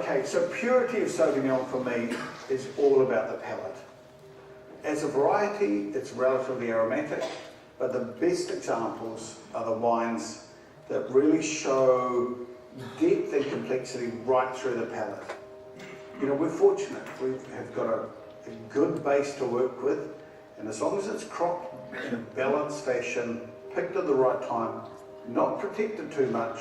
Okay, so purity of Sauvignon for me is all about the palate. As a variety, it's relatively aromatic, but the best examples are the wines that really show depth and complexity right through the palate. You know, we're fortunate. We have got a good base to work with, and as long as it's cropped in a balanced fashion, picked at the right time, not protected too much,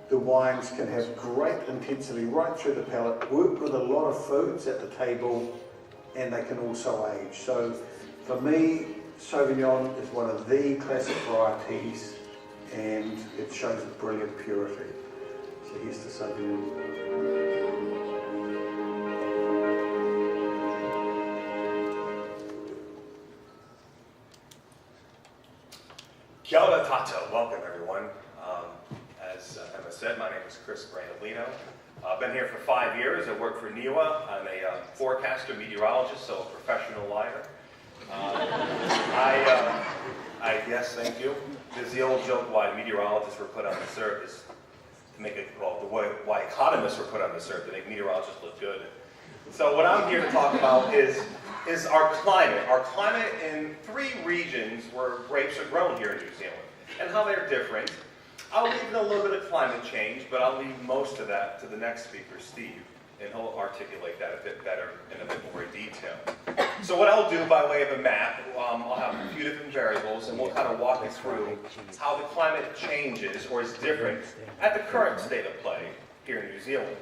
the wines can have great intensity right through the palate, work with a lot of foods at the table, and they can also age. So for me, Sauvignon is one of the classic varieties, and it shows brilliant purity. So here's the Sauvignon. Kia ora tato. Welcome everyone. As Emma said, my name is Brandolino. I've been here for 5 years. I work for NIWA. I'm a forecaster, meteorologist, so a professional liar. Yes, thank you. There's the old joke why meteorologists were put on this earth is to make it, well, why economists were put on this earth to make meteorologists look good. So what I'm here to talk about is our climate. Our climate in 3 regions where grapes are grown here in New Zealand and how they're different. I'll leave in a little bit of climate change, but I'll leave most of that to the next speaker, Steve, and he'll articulate that a bit better in a bit more detail. So what I'll do by way of a map, I'll have a few different variables, and we'll kind of walk you through how the climate changes or is different at the current state of play here in New Zealand.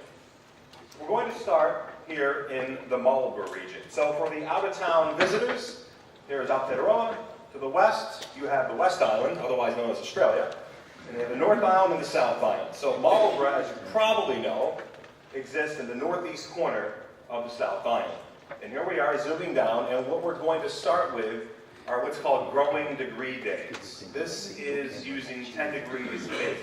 We're going to start here in the Marlborough region. So for the out-of-town visitors, there's Aotearoa. To the west, you have the West Island, otherwise known as Australia. And you have the North Island and the South Island. So Marlborough, as you probably know, exists in the northeast corner of the South Island. And here we are zooming down, and what we're going to start with are what's called growing degree days. This is using 10 degrees base.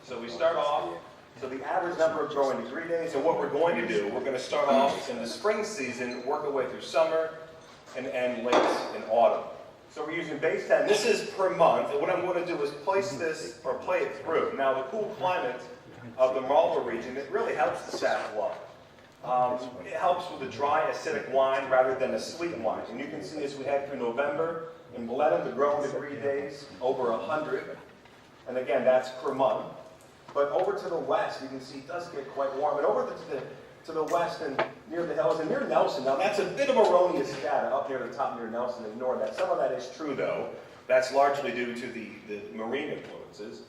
So we start off, so the average number of growing degree days, and what we're going to do, we're going to start off in the spring season, work our way through summer, and end late in autumn. So we're using base 10. This is per month, and what I'm going to do is place this, or play it through. Now the cool climate of the Marlborough region, it really helps the Sauv wine. It helps with a dry, acidic wine rather than a sweet wine. And you can see as we head through November, in Blenheim, the growing degree days, over 100. And again, that's per month. But over to the west, you can see it does get quite warm. And over to the west and near the hills and near Nelson, now that's a bit of erroneous data up near the top near Nelson. Ignore that. Some of that is true though. That's largely due to the marine influences.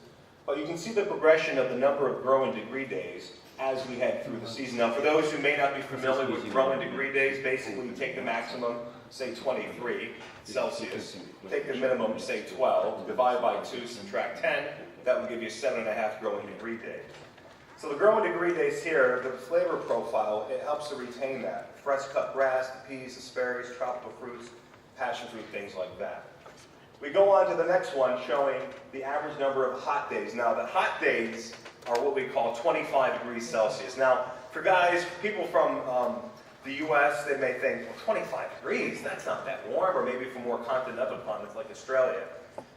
But you can see the progression of the number of growing degree days as we head through the season. Now for those who may not be familiar with growing degree days, basically you take the maximum, say 23 Celsius, take the minimum, say 12, divide by 2, subtract 10, that will give you 7.5 growing degree days. So the growing degree days here, the flavor profile, it helps to retain that. Fresh cut grass, the peas, asparagus, tropical fruits, passion fruit, things like that. We go on to the next one showing the average number of hot days. Now the hot days are what we call 25 degrees Celsius. Now for guys, people from the US, they may think, well 25 degrees, that's not that warm, or maybe for more continental climates like Australia.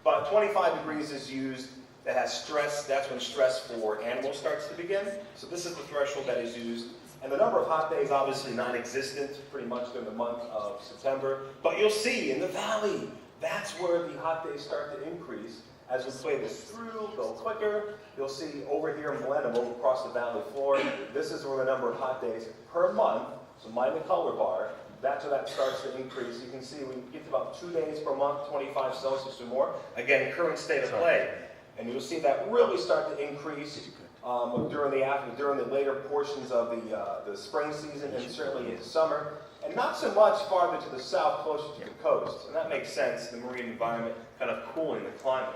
But 25 degrees is used that has stress, that's when stress for animals starts to begin. So this is the threshold that is used. And the number of hot days obviously non-existent pretty much during the month of September. But you'll see in the valley, that's where the hot days start to increase. As we play this through, go quicker. You'll see over here in Blenheim, over across the valley floor, this is where the number of hot days per month, so mind the color bar, that's where that starts to increase. You can see we get to about 2 days per month, 25 Celsius or more. Again, current state of play. And you'll see that really start to increase during the later portions of the spring season and certainly into summer. And not so much farther to the south, closer to the coast. And that makes sense, the marine environment kind of cooling the climate.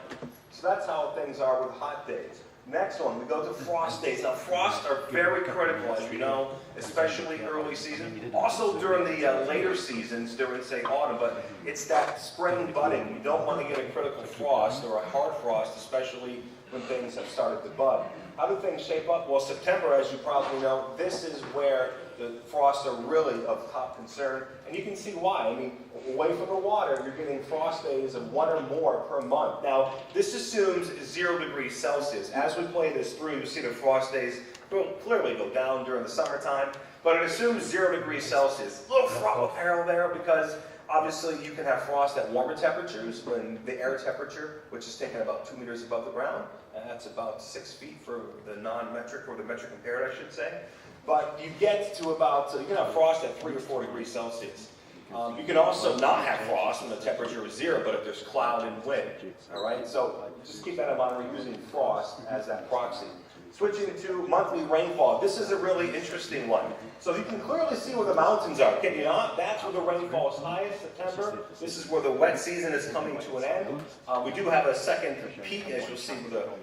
So that's how things are with hot days. Next one, we go to frost days. Now frosts are very critical, as you know, especially early season. Also during the later seasons, during say autumn, but it's that spring budding. You don't want to get a critical frost or a hard frost, especially when things have started to bud. How do things shape up? Well, September, as you probably know, this is where the frosts are really of top concern. And you can see why. I mean, away from the water, you're getting frost days of 1 or more per month. Now, this assumes 0 degrees Celsius. As we play this through, you see the frost days will clearly go down during the summertime, but it assumes 0 degrees Celsius. A little fraught peril there because obviously you can have frost at warmer temperatures when the air temperature, which is taken about 2 meters above the ground, and that's about 6 feet for the non-metric or the metric impaired, I should say. But you get to about, you can have frost at 3 or 4 degrees Celsius. You can also not have frost when the temperature is 0, but if there's cloud and wind, all right? So just keep that in mind. We're using frost as that proxy. Switching to monthly rainfall. This is a really interesting one. So you can clearly see where the mountains are, can you not? That's where the rainfall is highest, September. This is where the wet season is coming to an end. We do have a second peak, as you'll see,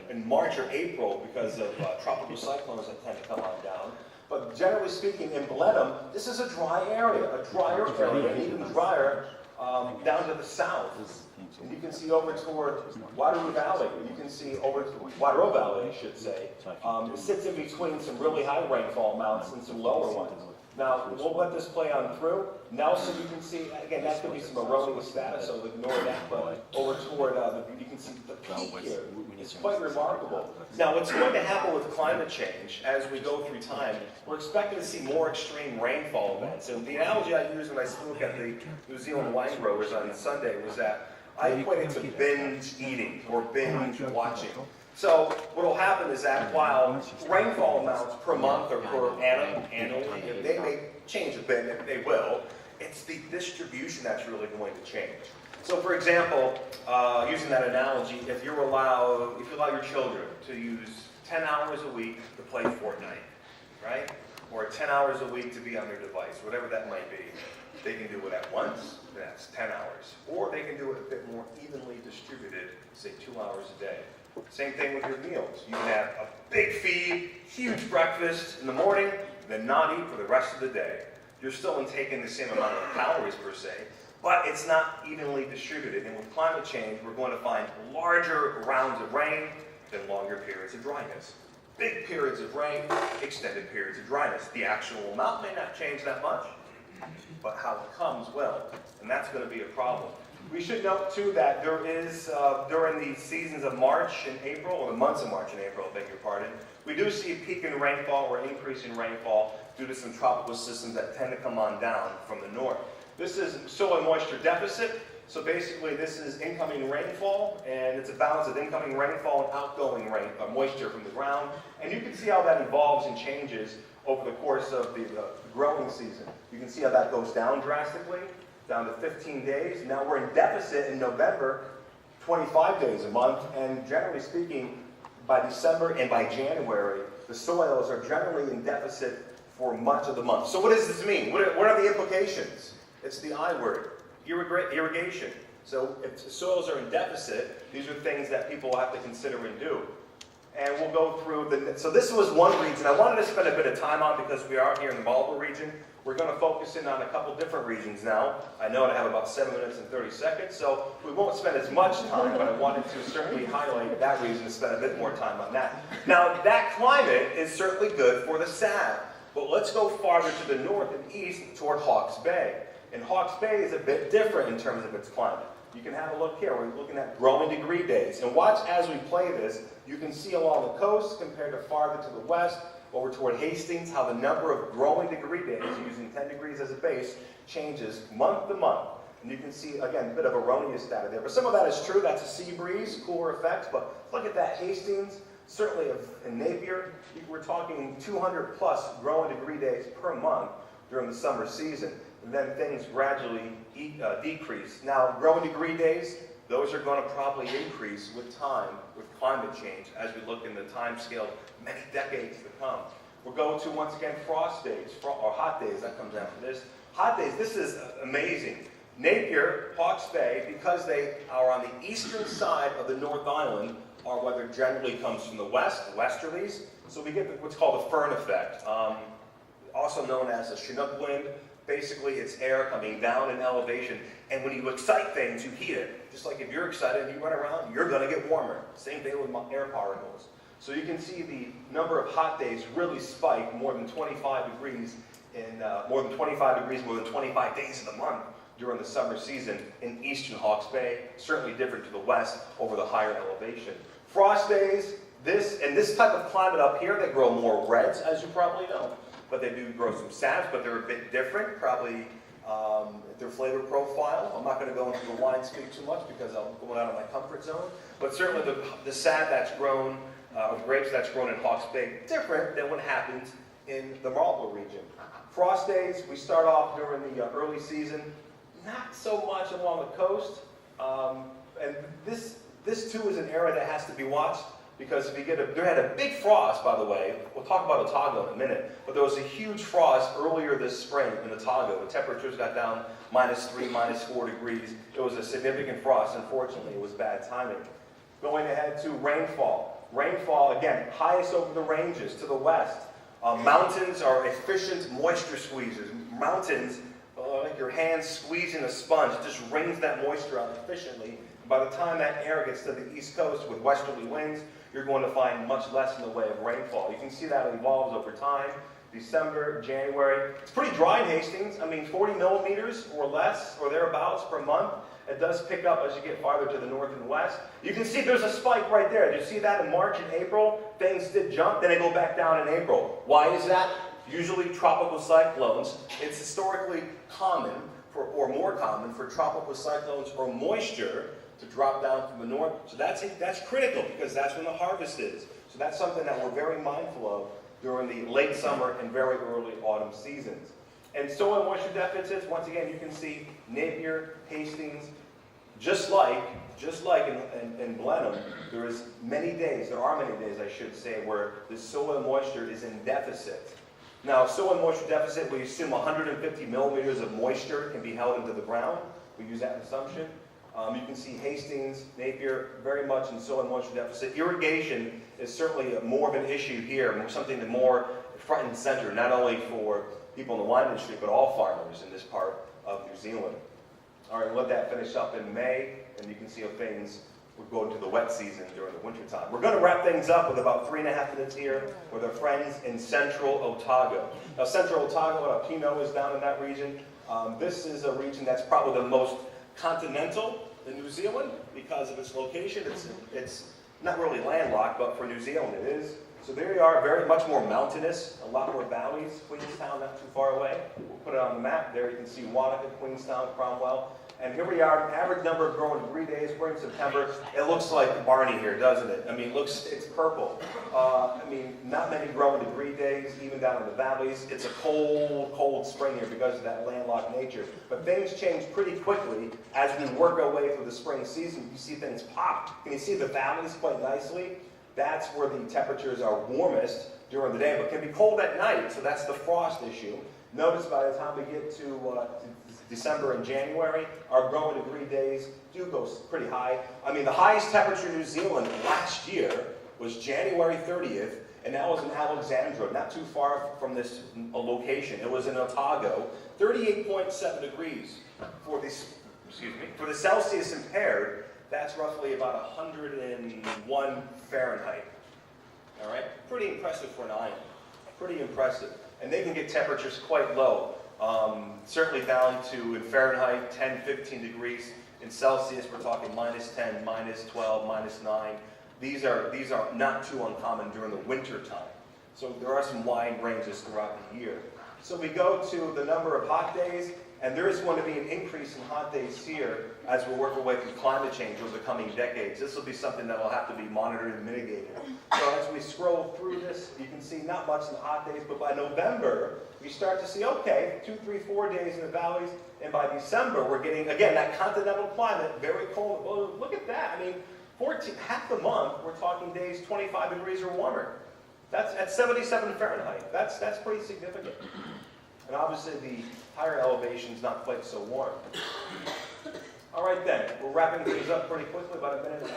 in March or April because of tropical cyclones that tend to come on down. But generally speaking, in Blenheim, this is a dry area, a drier area, and even drier down to the south. And you can see over toward Waterloo Valley, you can see over to Waterloo Valley, I should say. It sits in between some really high rainfall amounts and some lower ones. Now, we'll let this play on through. Nelson, you can see, again, that's going to be some erroneous status, so ignore that. But over toward, you can see the peak here. It's quite remarkable. Now, what's going to happen with climate change as we go through time, we're expecting to see more extreme rainfall events. And the analogy I used when I spoke at the New Zealand wine growers on Sunday was that I equate it to binge eating or binge watching. So what will happen is that while rainfall amounts per month or per annum, annually, they may change a bit, they will, it's the distribution that's really going to change. So for example, using that analogy, if you allow your children to use 10 hours a week to play Fortnite, right? Or 10 hours a week to be on their device, whatever that might be, they can do it at once, that's 10 hours. Or they can do it a bit more evenly distributed, say 2 hours a day. Same thing with your meals. You can have a big feed, huge breakfast in the morning, then not eat for the rest of the day. You're still intaking the same amount of calories per se, but it's not evenly distributed. And with climate change, we're going to find larger rounds of rain than longer periods of dryness. Big periods of rain, extended periods of dryness. The actual amount may not change that much, but how it comes will, and that's going to be a problem. We should note, too, that there is, during the seasons of March and April, or the months of March and April, I beg your pardon, we do see a peak in rainfall or increase in rainfall due to some tropical systems that tend to come on down from the north. This is soil moisture deficit, so basically this is incoming rainfall, and it's a balance of incoming rainfall and outgoing moisture from the ground. And you can see how that evolves and changes over the course of the growing season. You can see how that goes down drastically, down to 15 days. Now we're in deficit in November, 25 days a month, and generally speaking, by December and by January, the soils are generally in deficit for much of the month. So what does this mean? What are the implications? It's the I word, irrigation. So if the soils are in deficit, these are things that people will have to consider and do. And we'll go through so this was one region I wanted to spend a bit of time on because we are here in the Marlborough region. We're going to focus in on a couple different regions now. I know I have about 7 minutes and 30 seconds, so we won't spend as much time, but I wanted to certainly highlight that reason to spend a bit more time on that. Now, that climate is certainly good for the salmon, but let's go farther to the north and east toward Hawke's Bay. And Hawke's Bay is a bit different in terms of its climate. You can have a look here. We're looking at growing degree days. And watch as we play this, you can see along the coast compared to farther to the west, over toward Hastings, how the number of growing degree days, using 10 degrees as a base, changes month to month. And you can see, again, a bit of erroneous data there. But some of that is true. That's a sea breeze, cooler effect. But look at that Hastings, certainly in Napier, we're talking 200 plus growing degree days per month during the summer season. And then things gradually decrease. Now, growing degree days, those are going to probably increase with time, with climate change, as we look in the time scale many decades to come. We'll go to, once again, frost days, or hot days, that comes after this. Hot days, this is amazing. Napier, Hawke's Bay, because they are on the eastern side of the North Island, our weather generally comes from the west, westerlies, so we get what's called the Fern Effect, also known as a Chinook wind. Basically, it's air coming down in elevation, and when you excite things, you heat it. Just like if you're excited and you run around, you're going to get warmer. Same thing with air particles. So you can see the number of hot days really spike more than 25 degrees more than 25 days of the month during the summer season in eastern Hawke's Bay. Certainly different to the west over the higher elevation. Frost days, this type of climate up here, they grow more reds, as you probably know, but they do grow some sads, but they're a bit different, probably their flavor profile. I'm not going to go into the wine speak too much because I'm going out of my comfort zone, but certainly the sad that's grown, of grapes that's grown in Hawke's Bay, different than what happens in the Marlborough region. Frost days, we start off during the early season, not so much along the coast, and this too is an area that has to be watched because if you there had a big frost, by the way. We'll talk about Otago in a minute, but there was a huge frost earlier this spring in Otago. The temperatures got down -3, -4 degrees. It was a significant frost. Unfortunately, it was bad timing. Going ahead to rainfall. Rainfall, again, highest over the ranges to the west. Mountains are efficient moisture squeezers. Mountains, like your hands squeezing a sponge, it just wrings that moisture out efficiently. By the time that air gets to the east coast with westerly winds, you're going to find much less in the way of rainfall. You can see that evolves over time. December, January. It's pretty dry in Hastings. I mean, 40 millimeters or less or thereabouts per month. It does pick up as you get farther to the north and west. You can see there's a spike right there. Do you see that in March and April? Things did jump, then they go back down in April. Why is that? Usually tropical cyclones. It's historically common, or more common, for tropical cyclones or moisture to drop down from the north. So that's critical because that's when the harvest is. So that's something that we're very mindful of during the late summer and very early autumn seasons. And soil moisture deficits, once again, you can see Napier, Hastings, just like in Blenheim, there are many days, I should say, where the soil moisture is in deficit. Now, soil moisture deficit, we assume 150 millimeters of moisture can be held into the ground. We use that assumption. You can see Hastings, Napier, very much in soil moisture deficit. Irrigation is certainly more of an issue here, something that more front and center, not only for people in the wine industry, but all farmers in this part of New Zealand. All right, we'll let that finish up in May, and you can see how things would go into the wet season during the winter time. We're going to wrap things up with about 3.5 minutes here with our friends in Central Otago. Now, Central Otago, Pinot is down in that region. This is a region that's probably the most continental in New Zealand because of its location. It's not really landlocked, but for New Zealand it is. So there you are, very much more mountainous, a lot more valleys. Queenstown, not too far away. We'll put it on the map. There you can see Wanaka, Queenstown, Cromwell. And here we are, average number of growing degree days. We're in September. It looks like Barney here, doesn't it? I mean, it's purple. Not many growing degree days, even down in the valleys. It's a cold, cold spring here because of that landlocked nature. But things change pretty quickly as we work our way through the spring season. You see things pop. Can you see the valleys quite nicely? That's where the temperatures are warmest during the day, but can be cold at night, so that's the frost issue. Notice by the time we get to December and January, our growing degree days do go pretty high. I mean, the highest temperature in New Zealand last year was January 30th, and that was in Alexandra, not too far from this location. It was in Otago, 38.7 degrees. For the Celsius impaired, that's roughly about 101 Fahrenheit. All right, pretty impressive for an island. Pretty impressive. And they can get temperatures quite low. Certainly down to, in Fahrenheit, 10, 15 degrees. In Celsius, we're talking -10, -12, -9. These are not too uncommon during the winter time. So there are some wide ranges throughout the year. So we go to the number of hot days, and there is going to be an increase in hot days here as we work our way through climate change over the coming decades. This will be something that will have to be monitored and mitigated. So as we scroll through this, you can see not much in the hot days, but by November, we start to see, okay, 2, 3, 4 days in the valleys, and by December, we're getting, again, that continental climate, very cold. Well, look at that. I mean, half the month, we're talking days 25 degrees or warmer. That's at 77 Fahrenheit. That's pretty significant. And obviously, the higher elevation's not quite so warm. All right then, we're wrapping things up pretty quickly, about 1.5 minutes.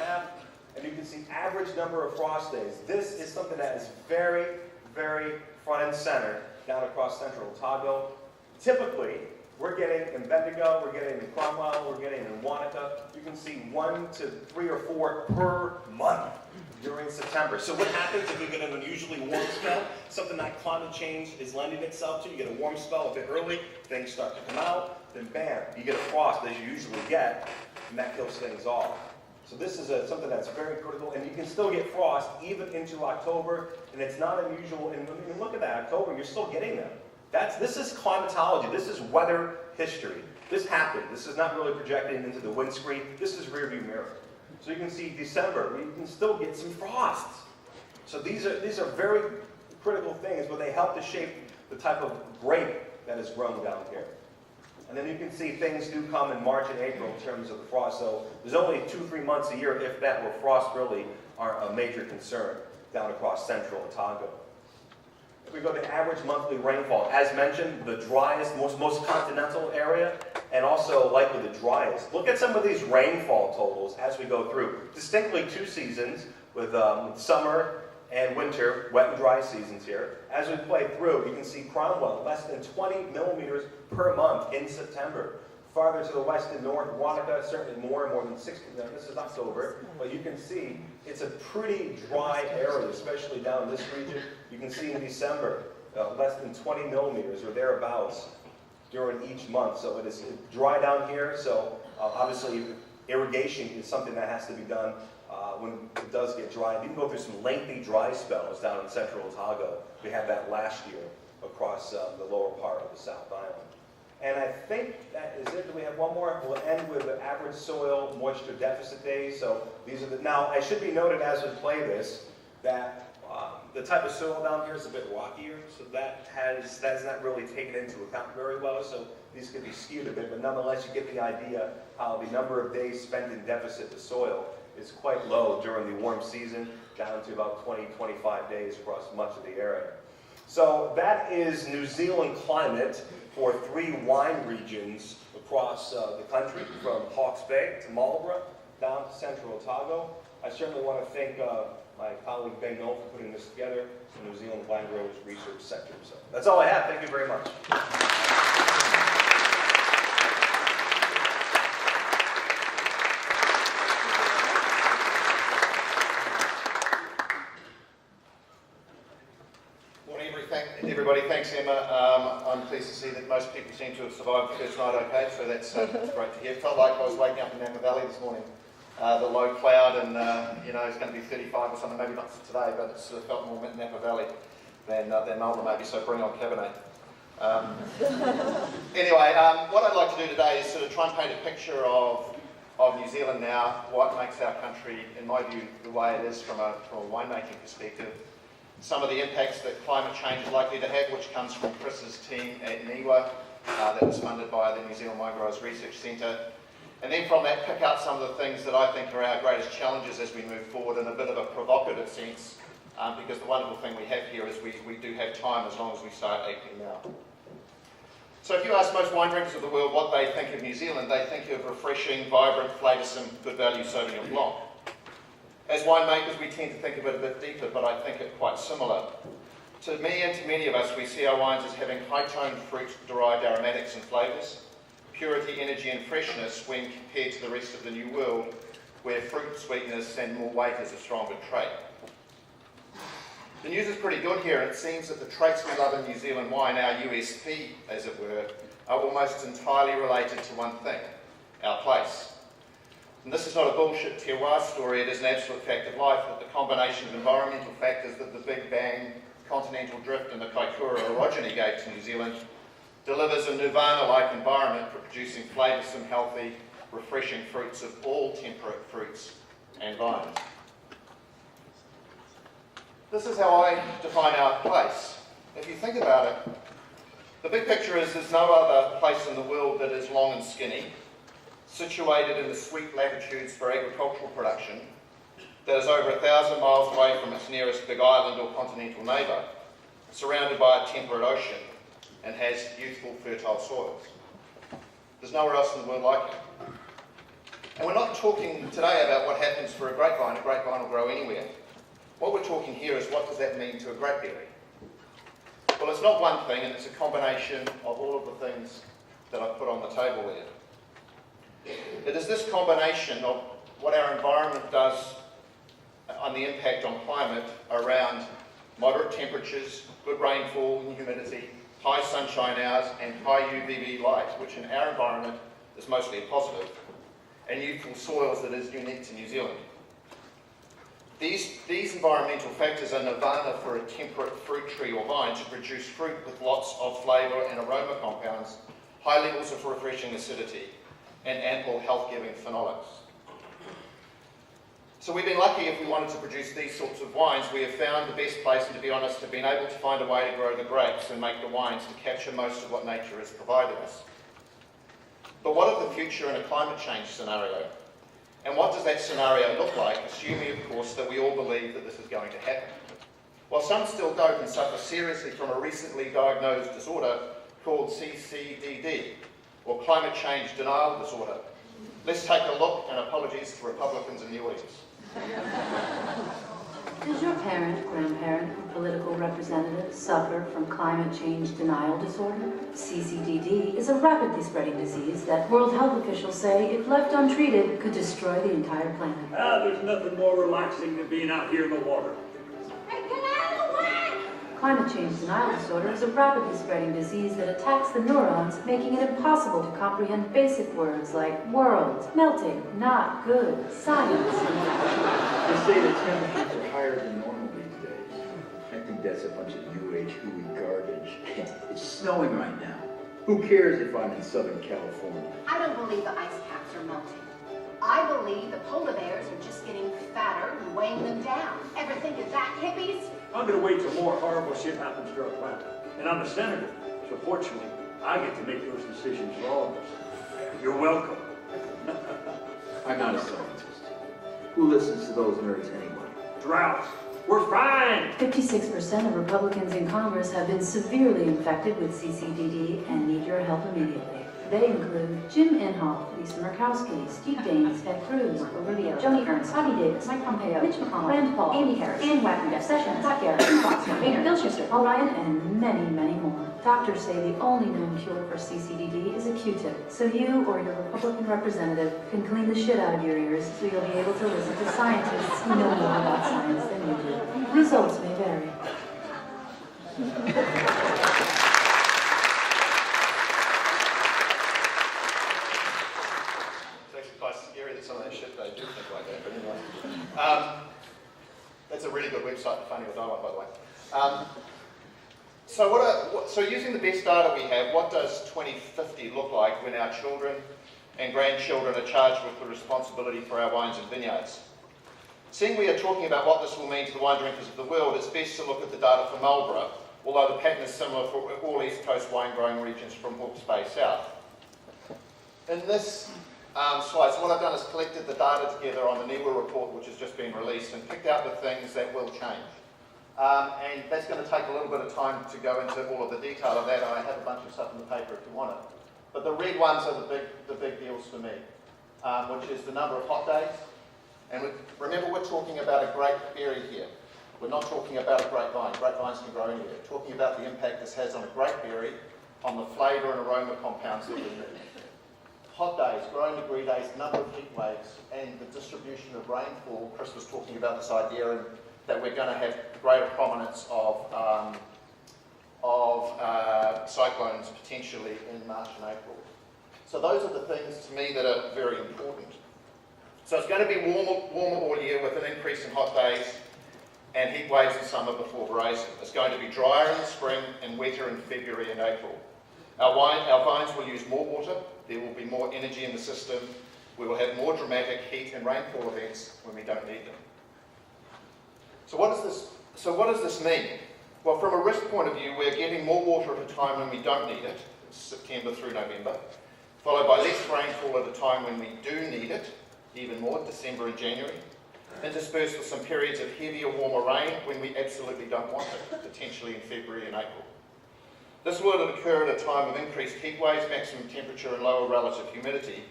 And you can see average number of frost days. This is something that is very, very front and center down across Central Otago. Typically, we're getting in Bendigo, we're getting in Cromwell, we're getting in Wanaka. You can see 1 to 3 or 4 per month during September. So what happens if we get an unusually warm spell? Something that climate change is lending itself to. You get a warm spell a bit early, things start to come out, then bam, you get a frost as you usually get, and that kills things off. So this is something that's very critical, and you can still get frost even into October, and it's not unusual. And when you look at that, October, you're still getting them. This is climatology. This is weather history. This happened. This is not really projecting into the windscreen. This is rearview mirror. So you can see December, you can still get some frosts. So these are very critical things, but they help to shape the type of grape that is grown down here. And then you can see things do come in March and April in terms of the frost. So there's only 2-3 months a year, if that, where frost really are a major concern down across central Otago. If we go to average monthly rainfall, as mentioned, the driest, most continental area, and also likely the driest. Look at some of these rainfall totals as we go through. Distinctly 2 seasons with summer and winter, wet and dry seasons here. As we play through, you can see Cromwell, less than 20 millimeters per month in September. Farther to the west and north, Wanaka, certainly more than 60. Now, this is October, but you can see it's a pretty dry area, especially down in this region. You can see in December, less than 20 millimeters or thereabouts during each month. So it is dry down here, so obviously irrigation is something that has to be done when it does get dry. And you can go through some lengthy dry spells down in central Otago. We had that last year across the lower part of the South Island. And I think that is it. Do we have one more? We'll end with the average soil moisture deficit days. So these are the, now I should be noted as we play this that the type of soil down here is a bit rockier, so that's not really taken into account very well. So these could be skewed a bit, but nonetheless you get the idea how the number of days spent in deficit to soil is quite low during the warm season, down to about 20-25 days across much of the area. So that is New Zealand climate for 3 wine regions across the country, from Hawke's Bay to Marlborough, down to central Otago. I certainly want to thank my colleague Ben Knoll for putting this together, the New Zealand Wine Growers Research Center. So that's all I have. Thank you very much. Everybody, thanks Emma. I'm pleased to see that most people seem to have survived the first night okay, so that's great to hear. Felt like I was waking up in Napa Valley this morning. The low cloud and it's going to be 35 or something, maybe not for today, but it sort of felt more Napa Valley than Melbourne maybe, so bring on Cabernet. Anyway, what I'd like to do today is sort of try and paint a picture of New Zealand now, what makes our country, in my view, the way it is from a winemaking perspective. Some of the impacts that climate change is likely to have, which comes from Chris's team at NIWA, that was funded by the New Zealand Wine Growers Research Centre. And then from that, pick out some of the things that I think are our greatest challenges as we move forward in a bit of a provocative sense, because the wonderful thing we have here is we do have time as long as we start acting now. So if you ask most wine drinkers of the world what they think of New Zealand, they think of refreshing, vibrant, flavoursome, good value Sauvignon Blanc. As winemakers, we tend to think of it a bit deeper, but I think it quite similar. To me and to many of us, we see our wines as having high-toned fruit-derived aromatics and flavours, purity, energy and freshness when compared to the rest of the New World, where fruit, sweetness and more weight is a stronger trait. The news is pretty good here, and it seems that the traits we love in New Zealand wine, our USP, as it were, are almost entirely related to one thing, our place. And this is not a bullshit terroir story, it is an absolute fact of life that the combination of environmental factors that the Big Bang, continental drift and the Kaikoura orogeny gave to New Zealand delivers a nirvana-like environment for producing flavoursome, healthy, refreshing fruits of all temperate fruits and vines. This is how I define our place. If you think about it, the big picture is there's no other place in the world that is long and skinny, situated in the sweet latitudes for agricultural production, that is over 1,000 miles away from its nearest big island or continental neighbour, surrounded by a temperate ocean, and has youthful, fertile soils. There's nowhere else in the world like it. And we're not talking today about what happens for a grapevine. A grapevine will grow anywhere. What we're talking here is what does that mean to a grapeberry? Well, it's not one thing, and it's a combination of all of the things that I've put on the table there. It is this combination of what our environment does on the impact on climate around moderate temperatures, good rainfall and humidity, high sunshine hours and high UVB light, which in our environment is mostly a positive, and youthful soils that is unique to New Zealand. These environmental factors are nirvana for a temperate fruit tree or vine to produce fruit with lots of flavour and aroma compounds, high levels of refreshing acidity, and ample health-giving phenolics. So we've been lucky if we wanted to produce these sorts of wines. We have found the best place, and to be honest, have been able to find a way to grow the grapes and make the wines to capture most of what nature has provided us. But what of the future in a climate change scenario? And what does that scenario look like, assuming, of course, that we all believe that this is going to happen? While some still don't and suffer seriously from a recently diagnosed disorder called CCDD, or Climate Change Denial Disorder. Let's take a look, and apologies to Republicans in the audience. Does your parent, grandparent, or political representative suffer from climate change denial disorder? CCDD is a rapidly spreading disease that World Health officials say, if left untreated, could destroy the entire planet. There's nothing more relaxing than being out here in the water. Climate change denial disorder is a rapidly spreading disease that attacks the neurons, making it impossible to comprehend basic words like world, melting, not good, science. They say the temperatures are higher than normal these days. I think that's a bunch of new age hooey garbage. It's snowing right now. Who cares if I'm in Southern California? I don't believe the ice caps are melting. I believe the polar bears are just getting fatter and weighing them down. Ever think of that, hippies? I'm going to wait till more horrible shit happens to our planet. And I'm a senator, so fortunately, I get to make those decisions for all of us. You're welcome. I'm not a scientist. Who listens to those nerds anyway? Drought. We're fine. 56% of Republicans in Congress have been severely infected with CCDD and need your help immediately. They include Jim Inhofe, Lisa Murkowski, Steve Daines, Ted Cruz, Marco Rubio, Joni Ernst, Bobby Davis, Mike Pompeo, Mitch McConnell, Rand Paul, Andy Harris, Ann Wagner, Jeff Sessions, Zach Garrett, Fox, Boehner, Bill Schuster, Paul Ryan, and many, many more. Doctors say the only known cure for CCDD is a Q-tip, so you or your Republican representative can clean the shit out of your ears so you'll be able to listen to scientists who know more about science than you do. Results may vary. Some of that shit they do think like that, but anyway. That's a really good website, the Funny or Die one, by the way. So using the best data we have, what does 2050 look like when our children and grandchildren are charged with the responsibility for our wines and vineyards? Seeing we are talking about what this will mean to the wine drinkers of the world, it's best to look at the data for Marlborough, although the pattern is similar for all East Coast wine growing regions from Hawke's Bay south. In this slide, so what I've done is collected the data together on the NIWA report, which has just been released, and picked out the things that will change. And that's going to take a little bit of time to go into all of the detail of that. I have a bunch of stuff in the paper if you want it. But the red ones are the big deals for me, which is the number of hot days. And remember, we're talking about a grape berry here. We're not talking about a grapevine. Grapevines can grow anywhere. We're talking about the impact this has on a grape berry, on the flavour and aroma compounds that we need. Hot days, growing degree days, number of heat waves, and the distribution of rainfall. Chris was talking about this idea and that we're going to have greater prominence of cyclones potentially in March and April. So those are the things to me that are very important. So it's going to be warmer all year with an increase in hot days and heat waves in summer before grazing. It's going to be drier in the spring and wetter in February and April. Our vines will use more water. There will be more energy in the system. We will have more dramatic heat and rainfall events when we don't need them. So what does this mean? Well, from a risk point of view, we're getting more water at a time when we don't need it, September through November, followed by less rainfall at a time when we do need it, even more, December and January, interspersed with some periods of heavier, warmer rain when we absolutely don't want it, potentially in February and April. This will occur at a time of increased heat waves, maximum temperature and lower relative humidity,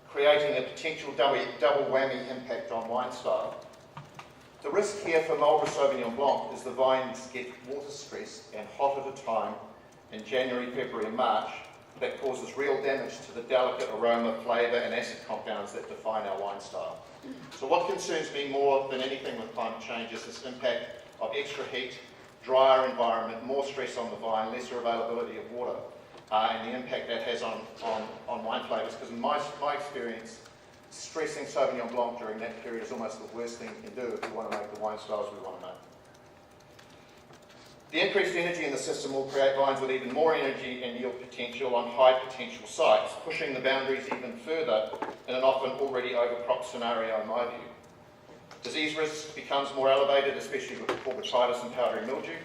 creating a potential double whammy impact on wine style. The risk here for Marlborough Sauvignon Blanc is the vines get water stressed and hot at a time in January, February and March that causes real damage to the delicate aroma, flavour and acid compounds that define our wine style. So what concerns me more than anything with climate change is this impact of extra heat, drier environment, more stress on the vine, lesser availability of water, and the impact that has on wine flavours. Because in my experience, stressing Sauvignon Blanc during that period is almost the worst thing you can do if we want to make the wine styles we want to make. The increased energy in the system will create vines with even more energy and yield potential on high potential sites, pushing the boundaries even further in an often already overcropped scenario in my view. Disease risk becomes more elevated, especially with botrytis and powdery mildew,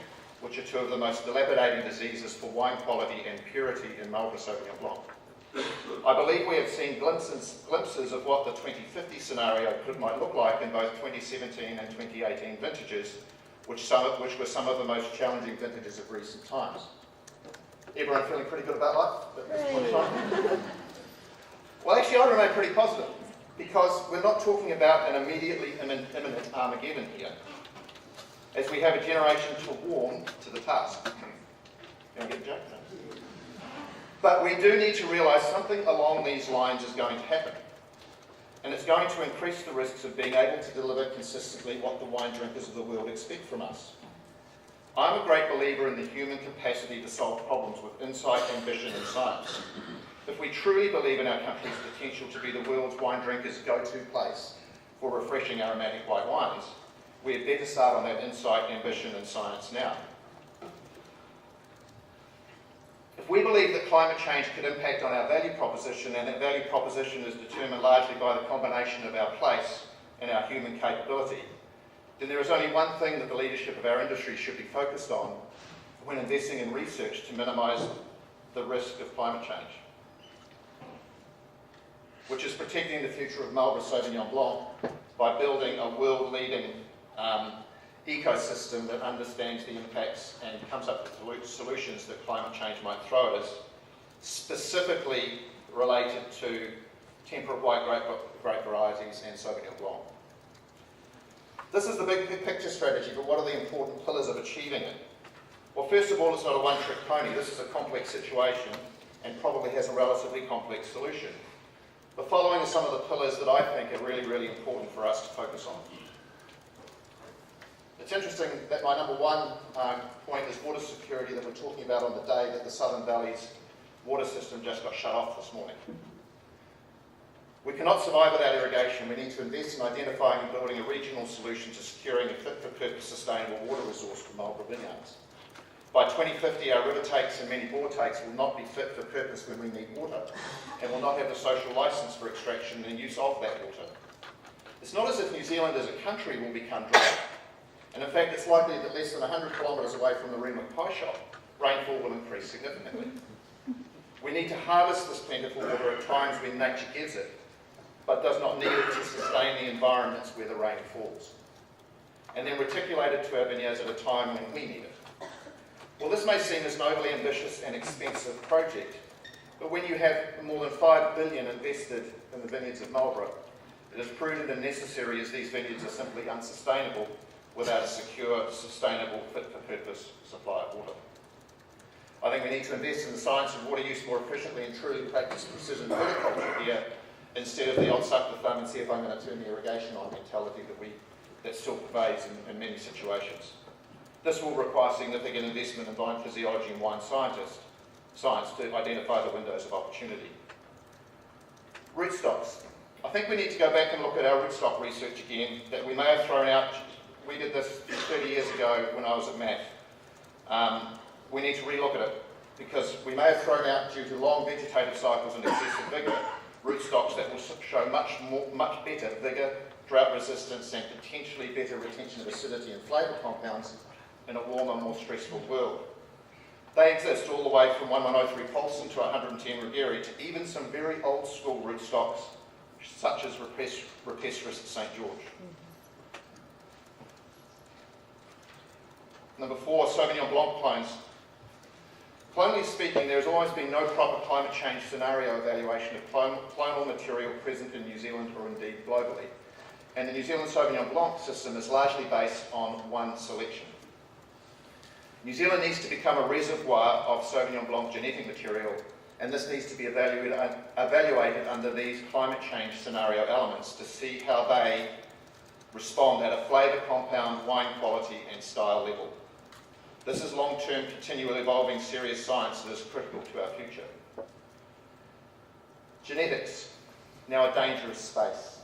which are two of the most dilapidating diseases for wine quality and purity in Marlborough Sauvignon Blanc. I believe we have seen glimpses of what the 2050 scenario might look like in both 2017 and 2018 vintages, which were some of the most challenging vintages of recent times. Everyone feeling pretty good about life at this point in time? Well, actually, I remain pretty positive, because we're not talking about an immediately imminent Armageddon here, as we have a generation to warm to the task. Can I get a joke? But we do need to realise something along these lines is going to happen. And it's going to increase the risks of being able to deliver consistently what the wine drinkers of the world expect from us. I'm a great believer in the human capacity to solve problems with insight, ambition and science. If we truly believe in our country's potential to be the world's wine drinkers' go-to place for refreshing aromatic white wines, we had better start on that insight, ambition and science now. If we believe that climate change could impact on our value proposition, and that value proposition is determined largely by the combination of our place and our human capability, then there is only one thing that the leadership of our industry should be focused on when investing in research to minimise the risk of climate change, which is protecting the future of Marlborough Sauvignon Blanc by building a world-leading ecosystem that understands the impacts and comes up with solutions that climate change might throw at us, specifically related to temperate white grape varieties and Sauvignon Blanc. This is the big picture strategy, but what are the important pillars of achieving it? Well, first of all, it's not a one-trick pony. This is a complex situation and probably has a relatively complex solution. The following are some of the pillars that I think are really, really important for us to focus on. It's interesting that my number one point is water security that we're talking about on the day that the Southern Valley's water system just got shut off this morning. We cannot survive without irrigation. We need to invest in identifying and building a regional solution to securing a fit-for-purpose sustainable water resource for Marlborough vineyards. By 2050, our river takes and many bore takes will not be fit for purpose when we need water, and will not have the social licence for extraction and use of that water. It's not as if New Zealand as a country will become dry. And in fact, it's likely that less than 100 kilometres away from the Renwick pie shop, rainfall will increase significantly. We need to harvest this plentiful water at times when nature gives it, but does not need it to sustain the environments where the rain falls, and then reticulate it to our vineyards at a time when we need it. Well, this may seem as an overly ambitious and expensive project, but when you have more than $5 billion invested in the vineyards of Marlborough, it is prudent and necessary, as these vineyards are simply unsustainable without a secure, sustainable, fit-for-purpose supply of water. I think we need to invest in the science of water use more efficiently and truly practice precision horticulture here, instead of the I'll suck the thumb and see if I'm going to turn the irrigation on mentality that still pervades in many situations. This will require significant investment in vine physiology and wine science to identify the windows of opportunity. Rootstocks. I think we need to go back and look at our rootstock research again that we may have thrown out. We did this 30 years ago when I was at MAF. We need to relook at it because we may have thrown out, due to long vegetative cycles and excessive vigour, rootstocks that will show much better vigour, drought resistance and potentially better retention of acidity and flavour compounds in a warmer, more stressful world. They exist all the way from 1103 Paulson to 110 Ruggieri to even some very old school rootstocks such as Rupestris St George. Number 4, Sauvignon Blanc clones. Clonally speaking, there has always been no proper climate change scenario evaluation of clonal material present in New Zealand or indeed globally. And the New Zealand Sauvignon Blanc system is largely based on one selection. New Zealand needs to become a reservoir of Sauvignon Blanc genetic material, and this needs to be evaluated under these climate change scenario elements to see how they respond at a flavour, compound, wine quality and style level. This is long-term, continual evolving serious science that is critical to our future. Genetics. now a dangerous space.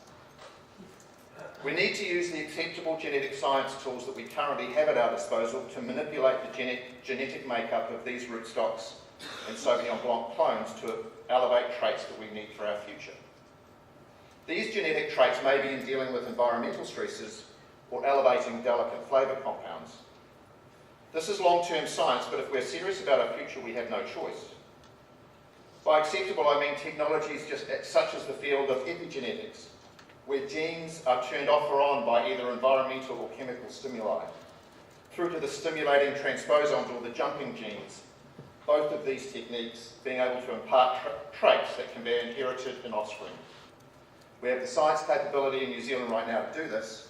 We need to use the acceptable genetic science tools that we currently have at our disposal to manipulate the genetic makeup of these rootstocks and Sauvignon Blanc clones to elevate traits that we need for our future. These genetic traits may be in dealing with environmental stresses or elevating delicate flavour compounds. This is long-term science, but if we're serious about our future, we have no choice. By acceptable, I mean technologies such as the field of epigenetics, where genes are turned off or on by either environmental or chemical stimuli, through to the stimulating transposons or the jumping genes, both of these techniques being able to impart traits that can be inherited in offspring. We have the science capability in New Zealand right now to do this,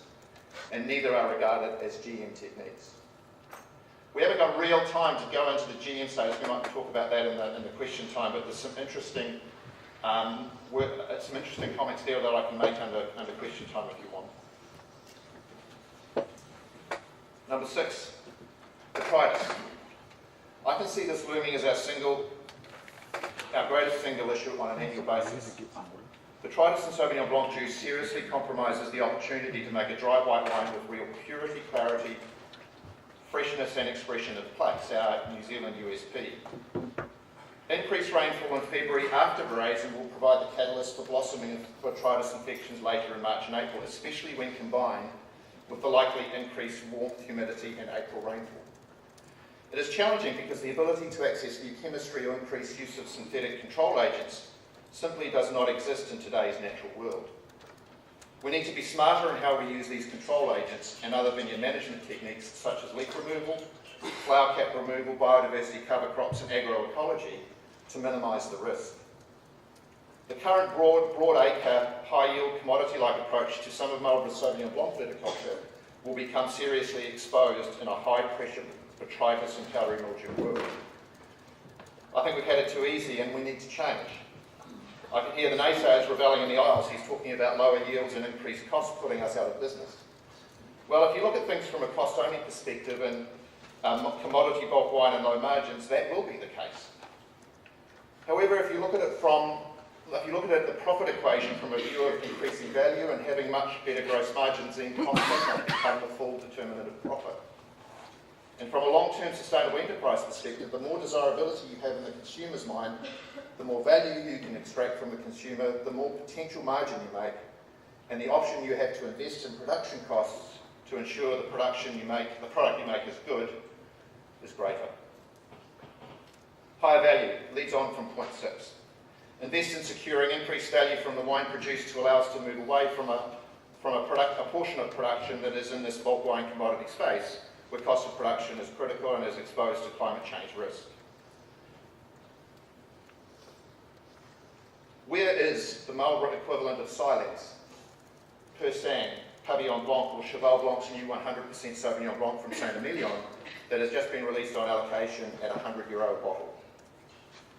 and neither are regarded as GM techniques. We haven't got real time to go into the GM status. We might talk about that in the question time, but there's some interesting comments there that I can make under question time if you want. Number 6, detritus. I can see this looming as our greatest single issue on an annual basis. Detritus in Sauvignon Blanc juice seriously compromises the opportunity to make a dry white wine with real purity, clarity, freshness and expression of place, our New Zealand USP. Increased rainfall in February after Brazen will provide the catalyst for blossoming of detritus infections later in March and April, especially when combined with the likely increased warmth, humidity and April rainfall. It is challenging because the ability to access new chemistry or increased use of synthetic control agents simply does not exist in today's natural world. We need to be smarter in how we use these control agents and other vineyard management techniques such as leaf removal, flower cap removal, biodiversity cover crops and agroecology to minimise the risk. The current broad acre, high yield commodity-like approach to some of Marlborough's Sauvignon Blanc viticulture will become seriously exposed in a high pressure botrytis and powdery mildew world. I think we've had it too easy and we need to change. I can hear the naysayers revelling in the aisles. He's talking about lower yields and increased costs putting us out of business. Well, if you look at things from a cost-only perspective and commodity bulk wine and low margins, that will be the case. However, if you look at the profit equation from a view of increasing value and having much better gross margins, then cost does not become the full determinant of profit. And from a long-term sustainable enterprise perspective, the more desirability you have in the consumer's mind, the more value you can extract from the consumer, the more potential margin you make, and the option you have to invest in production costs to ensure the product you make is good, is greater. Higher value leads on from point 6. Invest in securing increased value from the wine produced to allow us to move away from a portion of production that is in this bulk wine commodity space, where cost of production is critical and is exposed to climate change risk. Where is the Marlborough equivalent of Silex, Persan, Pavillon Blanc or Cheval Blanc's new 100% Sauvignon Blanc from Saint-Emilion that has just been released on allocation at €100 a bottle?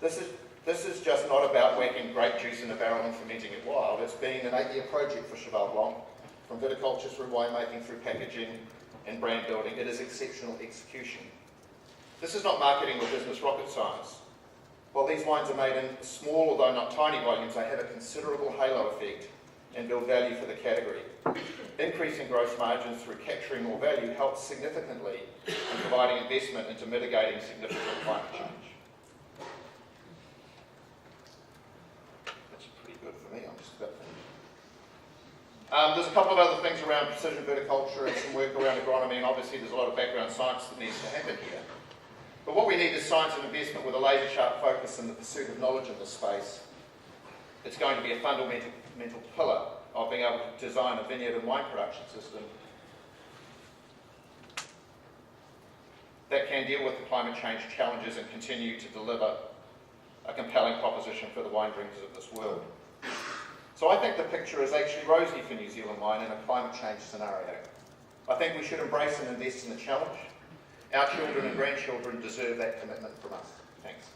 This is just not about whacking grape juice in a barrel and fermenting it wild. It's been an 8-year project for Cheval Blanc, from viticulture through winemaking, through packaging and brand building. It is exceptional execution. This is not marketing or business rocket science. While these wines are made in small, although not tiny volumes, they have a considerable halo effect and build value for the category. Increasing gross margins through capturing more value helps significantly in providing investment into mitigating significant climate change. That's pretty good for me, I'm just about finished. There's a couple of other things around precision viticulture and some work around agronomy, and obviously there's a lot of background science that needs to happen here. But what we need is science and investment with a laser-sharp focus in the pursuit of knowledge in this space. It's going to be a fundamental pillar of being able to design a vineyard and wine production system that can deal with the climate change challenges and continue to deliver a compelling proposition for the wine drinkers of this world. So I think the picture is actually rosy for New Zealand wine in a climate change scenario. I think we should embrace and invest in the challenge. Our children and grandchildren deserve that commitment from us. Thanks.